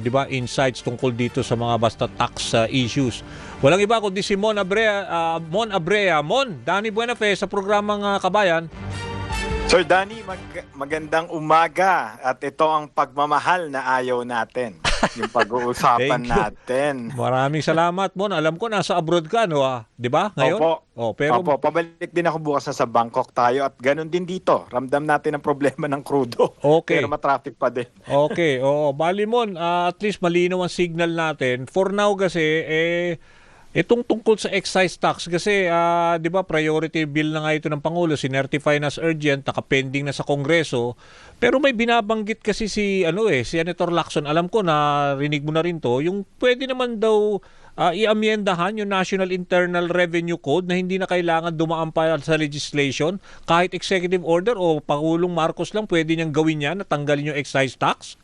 'di ba, insights tungkol dito sa mga basta tax issues. Walang iba kundi si Mon Abrea, Mon, Danny Buenafe sa programang Kabayan. Sir Danny, magandang umaga at ito ang pagmamahal na ayaw natin. Yung pag-uusapan natin. Maraming salamat, Mon. Alam ko nasa abroad ka, no? 'Di ba? Ngayon? Opo, pabalik din ako bukas na sa Bangkok tayo at ganun din dito. Ramdam natin ang problema ng crudo. Okay. Pero matraffic pa din. Okay, oo. Bali, Mon, at least malinaw ang signal natin. For now kasi, itong tungkol sa excise tax kasi 'di ba priority bill na nga ito ng Pangulo, sinertify na as urgent, nakapending na sa Kongreso. Pero may binabanggit kasi si Senator Lacson, alam ko na rinig mo na rin 'to, yung pwede naman daw i-amyendahan yung National Internal Revenue Code na hindi na kailangan dumaan pa sa legislation, kahit executive order o Pangulong Marcos lang pwede niyang gawin yan, natanggalin yung excise tax.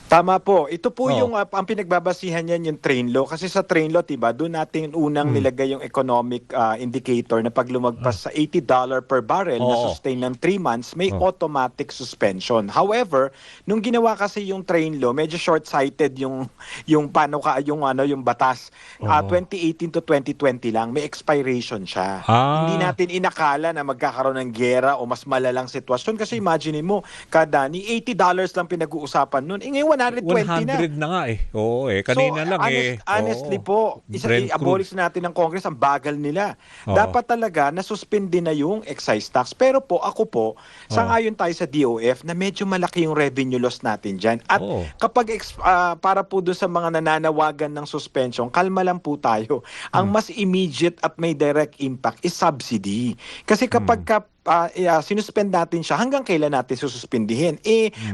Tama po. Ito po yung ang pinagbabasihan niyan yung train law. Kasi sa train law, diba, doon natin unang nilagay yung economic indicator na pag lumagpas sa $80 per barrel na sustain ng 3 months, may automatic suspension. However, nung ginawa kasi yung train law, medyo short-sighted yung batas. 2018 to 2020 lang, may expiration siya. Hindi natin inakala na magkakaroon ng gera o mas malalang sitwasyon. Kasi imagine mo, Dani, $80 lang pinag-uusapan noon. Ngayon 120 na. 100 na nga Oo kanina so, lang honestly po, i-abolish natin ng Congress, ang bagal nila. Dapat talaga nasuspindi na yung excise tax. Pero po, ako po, sangayon tayo sa DOF na medyo malaki yung revenue loss natin dyan. At kapag para po doon sa mga nananawagan ng suspension, kalma lang po tayo. Ang mas immediate at may direct impact is subsidy. Kasi kapag sinuspend natin siya, hanggang kailan natin sususpindihin?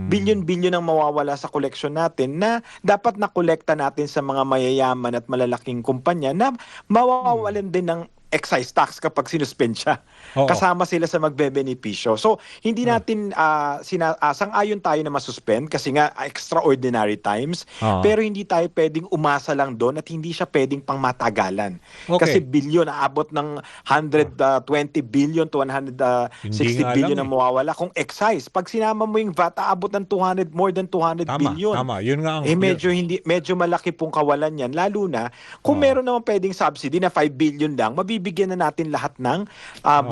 Bilyon-bilyon ang mawawala sa koleksyon natin na dapat nakolekta natin sa mga mayayaman at malalaking kumpanya na mawawalan din ng excise tax kapag sinuspend siya. Kasama sila sa magbebenepisyo. So, hindi natin sang-ayon tayo na masuspend kasi nga extraordinary times, pero hindi tayo pwedeng umasa lang doon at hindi siya pwedeng pangmatagalan. Kasi bilyon, aabot ng 120 billion to 160 billion ang mawawala. Kung excise, pag sinama mo yung VAT, aabot ng more than 200 billion. Tama, yun nga ang medyo malaki pong kawalan yan. Lalo na, kung meron naman pwedeng subsidy na 5 billion lang, mabibigyan na natin lahat ng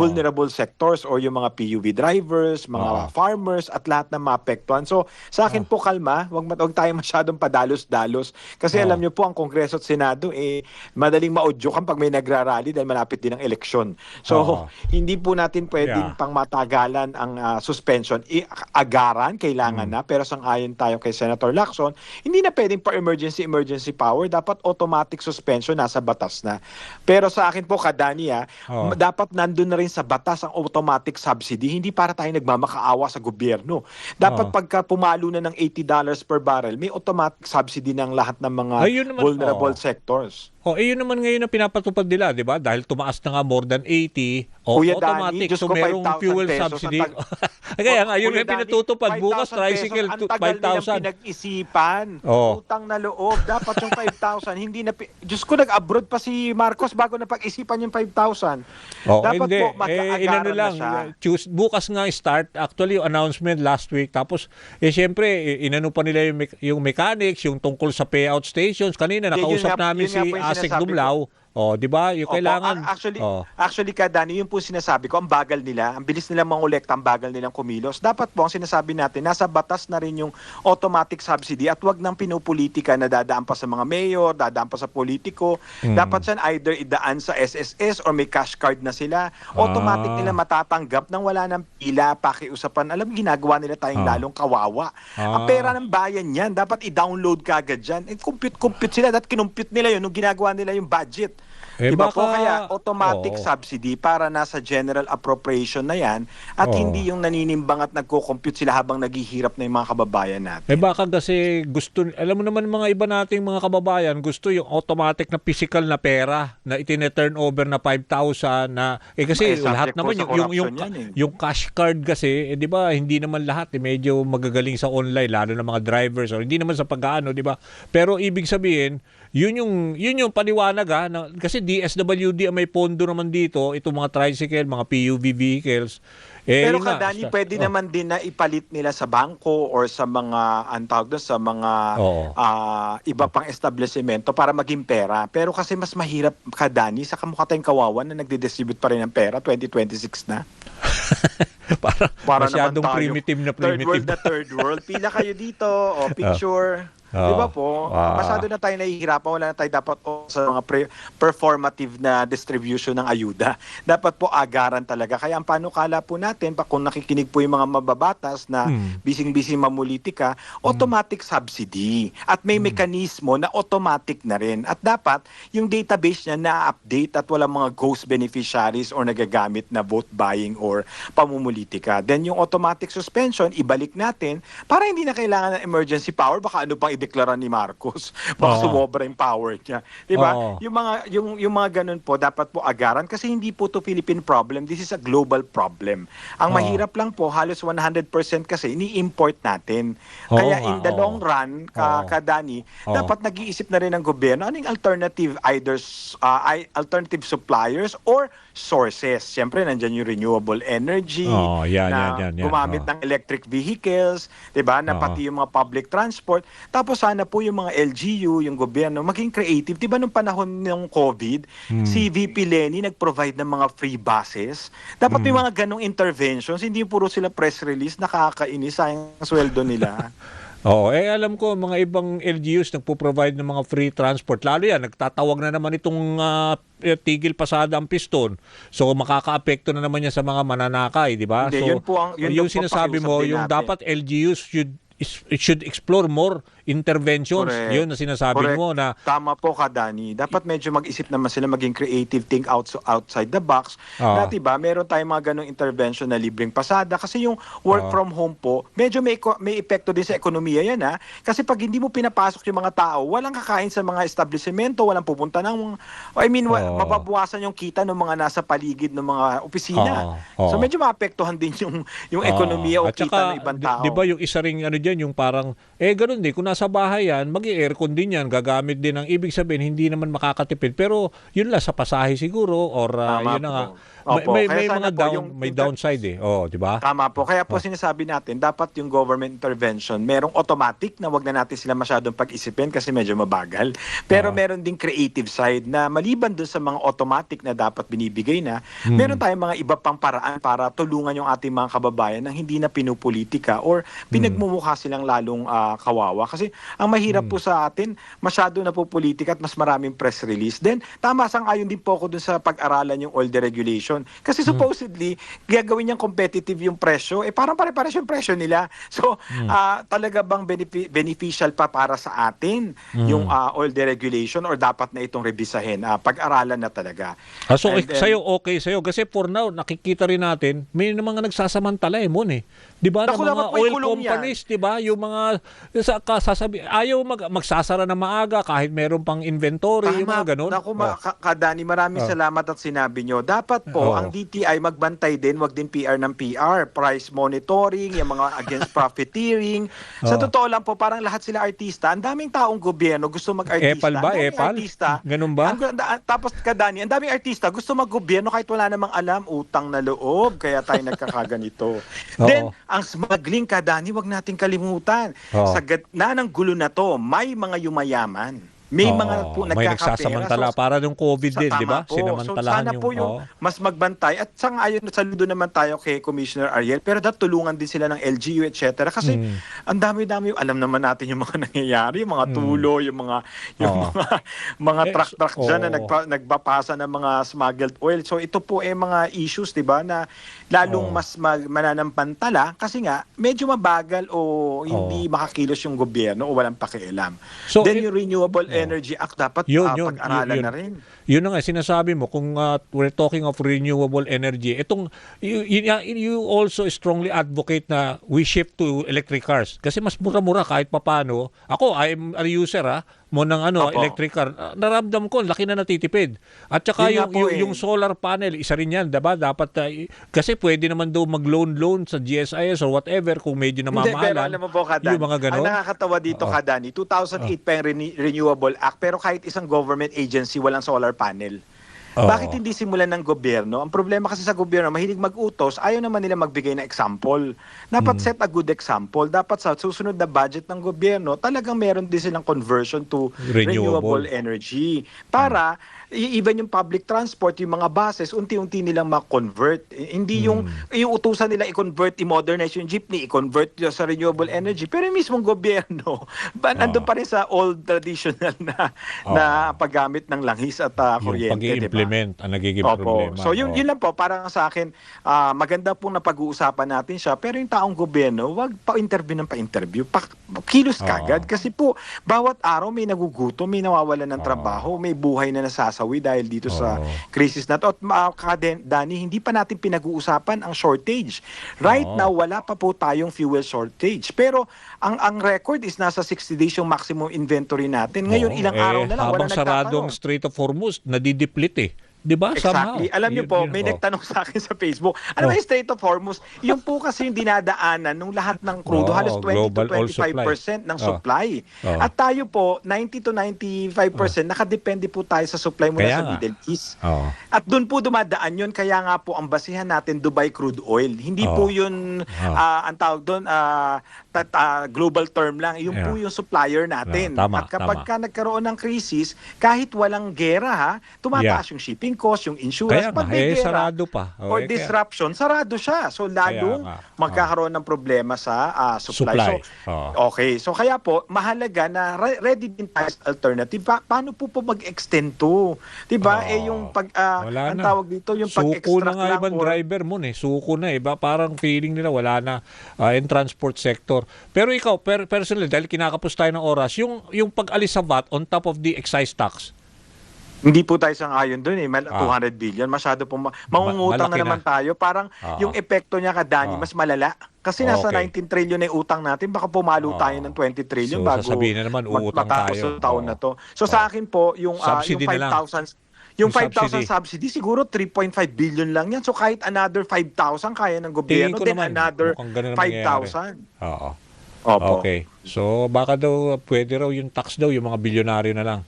vulnerable sectors or yung mga PUV drivers, mga farmers at lahat ng maapektuhan. So sa akin po kalma, wag tayo masyadong padalos-dalos kasi alam niyo po ang Kongreso at Senado madaling maudyokan pag may nagrarally dahil malapit din ang eleksyon. So hindi po natin pwedeng pangmatagalan ang suspension. Agaran kailangan na, pero sang-ayon tayo kay Senator Lacson, hindi na pwedeng pa emergency power, dapat automatic suspension, nasa batas na. Pero sa akin po Dani, dapat nandun na rin sa batas ang automatic subsidy, hindi para tayo nagmamakaawa sa gobyerno. Dapat pagka pumalo na ng $80 per barrel, may automatic subsidy ng lahat ng mga vulnerable sectors. Yun naman ngayon na pinapatupad nila, di ba? Dahil tumaas na nga more than 80, Kuya automatic. Dani, So merong fuel subsidy. Kaya nga, yun yung pinatutupad. Bukas, tricycle, 5,000. Ang tagal nilang pinag-isipan. Utang na loob. Dapat yung 5,000. Hindi na, Diyos ko, nag-abroad pa si Marcos bago na pag-isipan yung 5,000. Dapat hindi. po, mag-aagaran na siya. Bukas nga start. Actually, yung announcement last week. Tapos, syempre, inano pa nila yung mechanics, yung tungkol sa payout stations. Kanina, nakausap namin si Asik Dumlao. Di ba? Yung kailangan. Actually, Dani, yun po sinasabi ko, ang bagal nila, ang bilis nilang mangolekta, ang bagal nilang kumilos. Dapat po, ang sinasabi natin, nasa batas na rin yung automatic subsidy at wag nang pinupolitika na dadaan pa sa mga mayor, dadaan pa sa politiko. Dapat yan either idaan sa SSS or may cash card na sila. Automatic nila matatanggap nang wala ng pila, pakiusapan. Alam, ginagawa nila tayong lalong kawawa. Ang pera ng bayan yan, dapat i-download ka agad dyan. Compute sila, at kinumpute nila yun nung ginagawa nila yung budget. Diba po? Kaya automatic subsidy para nasa general appropriation na yan at hindi yung naninimbang at nagko-compute sila habang naghihirap na yung mga kababayan natin. Baka kasi alam mo naman mga iba nating mga kababayan, gusto yung automatic na physical na pera na itine-turn over na 5,000 na kasi lahat naman yung cash card kasi, di ba, hindi naman lahat medyo magagaling sa online, lalo na mga drivers or hindi naman sa pag-aano, di ba? Pero ibig sabihin, yun yung paliwanag kasi DSWD ang may pondo naman dito, itong mga tricycle, mga PUV vehicles. Pero Yun nga, Kadani, pwede naman din na ipalit nila sa bangko or sa mga antawag doon, sa mga Oo. iba pang establishmento para maging pera. Pero kasi mas mahirap, Kadani, sa kamukha tayong kawawan na nagdi-distribute pa rin ng pera, 2026 na. Para Masyadong naman tayo, primitive na Third world primitive. na third world. Pila kayo dito, o picture. Di ba po? Masyado na tayo nahihirapan. Wala na tayo dapat sa mga performative na distribution ng ayuda. Dapat po agaran talaga. Kaya ang panukala po natin, kung nakikinig po yung mga mababatas na bising-bising mamulitika, automatic subsidy. At may mekanismo na automatic na rin. At dapat yung database niya na-update at walang mga ghost beneficiaries or nagagamit na vote buying or pamumulitika. Then yung automatic suspension, ibalik natin para hindi na kailangan ng emergency power. Baka ano pang ideklara ni Marcos. Baka sumobra yung power niya. 'Di ba? Yung mga ganun po dapat po agaran kasi hindi po to Philippine problem. This is a global problem. Ang mahirap lang po halos 100% kasi ini-import natin. Kaya in the long run, Kadani, dapat nag-iisip na rin ng gobyerno anong alternative alternative suppliers or sources. Siyempre nandiyan yung renewable energy Yan. gumamit ng electric vehicles, 'di ba? Na pati yung mga public transport. Tapos sana po yung mga LGU, yung gobyerno, maging creative. Di ba nung panahon ng COVID, si VP Lenny nag-provide ng mga free buses. Dapat may mga ganong interventions, hindi puro sila press release, nakakainis, sayang ang sweldo nila. Alam ko mga ibang LGUs nagpo-provide ng mga free transport. Lalo yan, nagtatawag na naman itong tigil pasada ang piston. So makakaapekto na naman yan sa mga mananakay, di ba? Hindi, So yung sinasabi mo, yung natin. dapat LGUs should explore more interventions. Correct. Yun na sinasabi Correct. mo na Tama po ka, Danny. Dapat medyo mag-isip naman sila, maging creative, think outside the box. Dati ba, meron tayong mga ganong intervention na libreng pasada kasi yung work from home po, medyo may epekto din sa ekonomiya yan ha. Kasi pag hindi mo pinapasok yung mga tao, walang kakain sa mga establishmento, walang pupunta ng mababawasan yung kita ng mga nasa paligid ng mga opisina. So medyo maapektuhan din yung ekonomiya o at kita saka, ng ibang tao. Di ba yung isa ring ano dyan, yung parang, ganun din, kung nasa bahay yan, mag-aircon din yan, gagamit din ng ibig sabihin, hindi naman makakatipid. Pero yun lang, sa pasahe siguro, or yun na nga. Opo. May Kaya sana mga po may downside di ba? Tama po. Kaya po sinasabi natin, dapat yung government intervention, merong automatic na wag na natin sila masyadong pag-isipin kasi medyo mabagal. Pero meron ding creative side na maliban dun sa mga automatic na dapat binibigay na, meron tayong mga iba pang paraan para tulungan yung ating mga kababayan na hindi na pinupolitika or pinagmumukha silang lalong kawawa. Kasi ang mahirap po sa atin, masyado na po politika at mas maraming press release. Then, tama, sang-ayon din po ako dun sa pag-aralan yung all the regulation. Kasi supposedly, gagawin niyang competitive yung presyo, parang pare-pares yung presyo nila. So, talaga bang beneficial pa para sa atin yung all the regulation or dapat na itong rebisahin? Pag-aralan na talaga. So, sa'yo, okay sa'yo. Kasi for now, nakikita rin natin, may mga nagsasamantala Mon eh. Di ba? Ng mga oil companies, di ba? Yung mga ayaw magsasara na maaga kahit meron pang inventory, yung mga ganun. Naku, Kadani, maraming salamat at sinabi nyo. Dapat po, ang DTI magbantay din, wag din PR ng PR, price monitoring, yung mga against profiteering. Sa totoo lang po, parang lahat sila artista. Ang daming taong gobyerno gusto mag-artista. Epal ba? Epal? Ganun ba? Tapos, Kadani, ang daming artista gusto mag-gobyerno kahit wala namang alam, utang na loob, kaya tayo nagkakaganito. Then, ang smuggling, Kadani, wag nating kalimutan. Sa gitna ng gulo na to, may mga yumayaman. May mga po may nagkakapera. nagsasamantala para yung COVID din, di ba? So Sinamantalahan sana po yung mas magbantay. At sangayon, saludo naman tayo kay Commissioner Ariel, pero tulungan din sila ng LGU, etc. Kasi ang dami-dami, alam naman natin yung mga nangyayari, yung mga tulo, yung mga truck dyan na nagbapasa ng mga smuggled oil. So ito po mga issues, di ba, na lalong mas mananampantala kasi nga medyo mabagal o hindi makakilos yung gobyerno o walang pakialam. So, then yung Renewable Energy Act dapat pag-aralan na rin. Yun na nga, sinasabi mo, kung we're talking of renewable energy, you also strongly advocate na we shift to electric cars. Kasi mas mura-mura kahit papano. Ako, I'm a user mo ng electric car. Naramdam ko, laki na natitipid. At saka yung solar panel, isa rin yan, diba? Dapat, kasi pwede naman daw mag-loan sa GSIS or whatever kung medyo namamahalan. Hindi, pero alam mo po, Kadani, yung mga ganon. ang nakakatawa dito, Kadani, 2008 pa yung Renewable Act, pero kahit isang government agency walang solar panel. Oo. Bakit hindi simulan ng gobyerno? Ang problema kasi sa gobyerno, mahilig mag-utos, ayaw naman nila magbigay ng example. Dapat set a good example. Dapat sa susunod na budget ng gobyerno, talagang meron din silang conversion to renewable energy. Para even yung public transport, yung mga buses, unti-unti nilang ma-convert. Hindi yung utusan nila i-convert, i-modernize yung jeepney, i-convert sa renewable energy. Pero yung mismong gobyerno, nandun pa rin sa old traditional na paggamit ng langis at kuryente. Yung pag-i-implement ang nagiging problema. So yun lang po, parang sa akin, maganda pong napag-uusapan natin siya. Pero yung taong gobyerno, wag pa-interview ng pa-interview. Kilos kagad. Kasi po, bawat araw may nagugutom, may nawawalan ng trabaho, may buhay na nasasawi dahil dito sa crisis na to. At Dani, hindi pa natin pinag-uusapan ang shortage. Right now, wala pa po tayong fuel shortage. Pero ang record is nasa 60 days yung maximum inventory natin. Ngayon, ilang araw na lang, wala habang saradong nagtatanong. Strait of Hormuz, nadideplete eh. Di ba? Exactly. Alam niyo po, may nagtanong sa akin sa Facebook, ano ba yung Strait of Hormuz? Yung po kasi yung dinadaanan nung lahat ng crudo, halos 20 to 25% ng supply. At tayo po, 90 to 95% nakadepende po tayo sa supply mula sa Middle East. At doon po dumadaan yun, kaya nga po ang basihan natin Dubai crude oil. Hindi po yun, ang tawag doon, global term lang. Yung po yung supplier natin. At kapag ka nagkaroon ng krisis, kahit walang gera, tumataas yung shipping cost, yung insurance, pag may gera, sarado pa. or disruption, sarado siya. So, lalong magkakaroon ng problema sa supply. So, okay. So, kaya po, mahalaga na ready din tayo sa alternative. Paano po mag-extend to? Diba? Yung ang tawag dito, yung pag-extract suko na nga lang. ibang driver mo suko na iba. Parang feeling nila wala na in transport sector. Pero ikaw, personally, dahil kinakapos tayo ng oras, yung pag-alis sa VAT on top of the excise tax, hindi po tayo sang-ayon doon 200 billion. Masyado po mangungutang na naman tayo. Parang yung epekto niya Dani, mas malala. Kasi nasa 19 trillion na yung utang natin, baka pumalo tayo ng 20 trillion bago sasabihin na naman, uutang matapos tayo. yung taon na to. So sa akin po, yung 5,000 yung 5,000 subsidy, siguro 3.5 billion lang yan. So kahit another 5,000 kaya ng gobyerno, then another 5,000. Oo. Opo. Okay. So baka daw pwede raw yung tax daw, yung mga bilyonaryo na lang.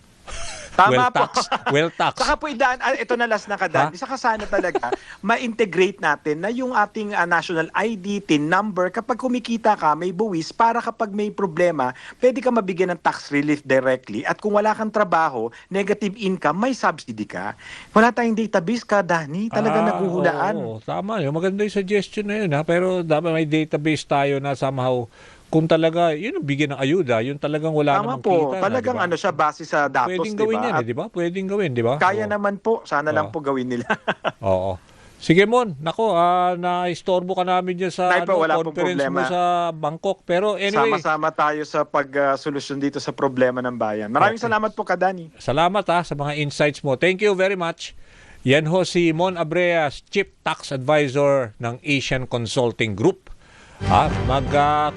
Tama po. Well tax. Saka po ito na last na Dan. Saka sana talaga ma-integrate natin na yung ating national ID, TIN number, kapag kumikita ka, may buwis, para kapag may problema, pwede ka mabigyan ng tax relief directly. At kung wala kang trabaho, negative income, may subsidy ka. Wala tayong database Dani. Talaga naguhulaan. Tama yun. Maganda yung suggestion na yun. Pero dapat may database tayo na somehow, kung talaga, yun ang bigyan ng ayuda, yun talagang wala namang kita. Tama po, talagang diba? Siya base sa datos, pwedeng gawin yan, di ba? Pwedeng gawin, di ba? Kaya naman po, sana lang po gawin nila. Oo. Sige Mon, nako, na-istorbo ka namin dyan sa conference mo sa Bangkok. Pero anyway, sama-sama tayo sa pag-solusyon dito sa problema ng bayan. Maraming salamat po Dani. Salamat sa mga insights mo. Thank you very much. Yan ho si Mon Abreas, Chief Tax Advisor ng Asian Consulting Group. Mag-commercial